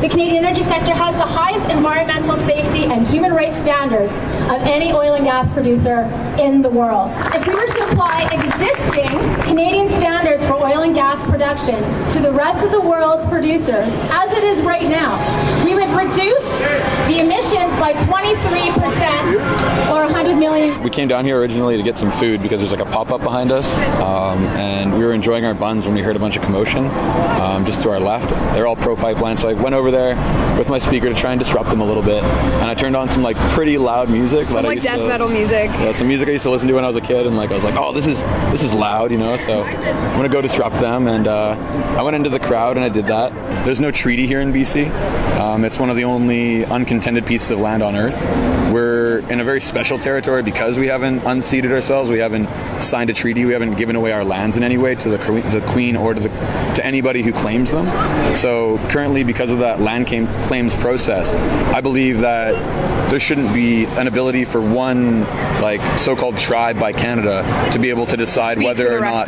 The Canadian energy sector has the highest environmental safety and human rights standards of any oil and gas producer in the world. If we were to apply existing Canadian standards for oil and gas production to the rest of the world's producers, as it is right now, we would reduce the emissions by 23% or 100 million. We came down here originally to get some food because there's like a pop-up behind us, and we were enjoying our buns when we heard a bunch of commotion just to our left. They're all pro-pipeline, so I went over there with my speaker to try and disrupt them a little bit, and I turned on some like pretty loud music. Some like death metal music. Yeah, some music I used to listen to when I was a kid, and like I was like, oh, this is loud, you know. So I'm gonna go disrupt them, and I went into the crowd and I did that. There's no treaty here in BC. It's one of the only uncontended pieces of land on Earth. We're in a very special territory because we haven't unceded ourselves. We haven't signed a treaty. We haven't given away our lands in any way to the Queen or to anybody who claims them. So currently, because of that land claims process, I believe that there shouldn't be an ability for one like so-called tribe by Canada to be able to decide whether or not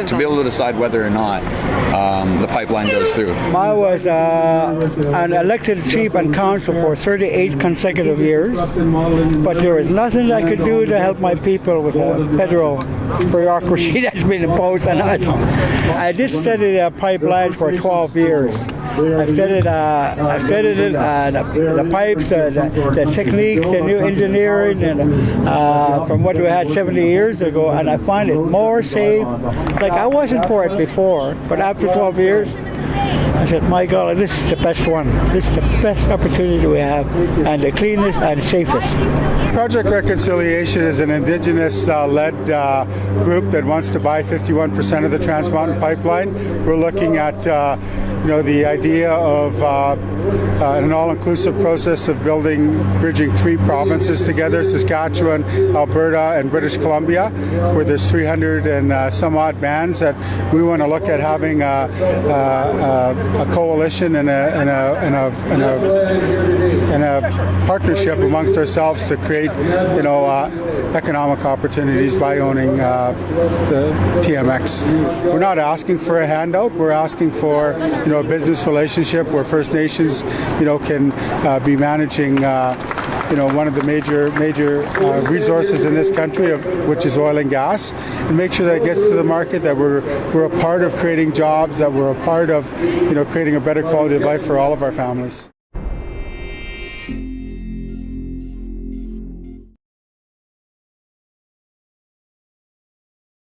the pipeline goes through. I was an elected chief and council for 38 consecutive years, but there was nothing I could do to help my people with the federal bureaucracy that's been imposed on us. I did study the pipelines for 12 years. I studied it, the pipes, the techniques, the new engineering, and from what we had 70 years ago, and I find it more safe. Like I wasn't for it before, but after 12 years, I said, my God, this is the best one. This is the best opportunity we have, and the cleanest and safest. Project Reconciliation is an Indigenous-led group that wants to buy 51% of the Trans Mountain Pipeline. We're looking at the idea of an all-inclusive process of bridging three provinces together, Saskatchewan, Alberta, and British Columbia, where there's 300 and some odd bands that we want to look at having a coalition and a partnership amongst ourselves to create, economic opportunities by owning the TMX. We're not asking for a handout. We're asking for, a business relationship where First Nations, can be managing, one of the major resources in this country, which is oil and gas, and make sure that it gets to the market, that we're a part of creating jobs, that we're a part of, creating a better quality of life for all of our families.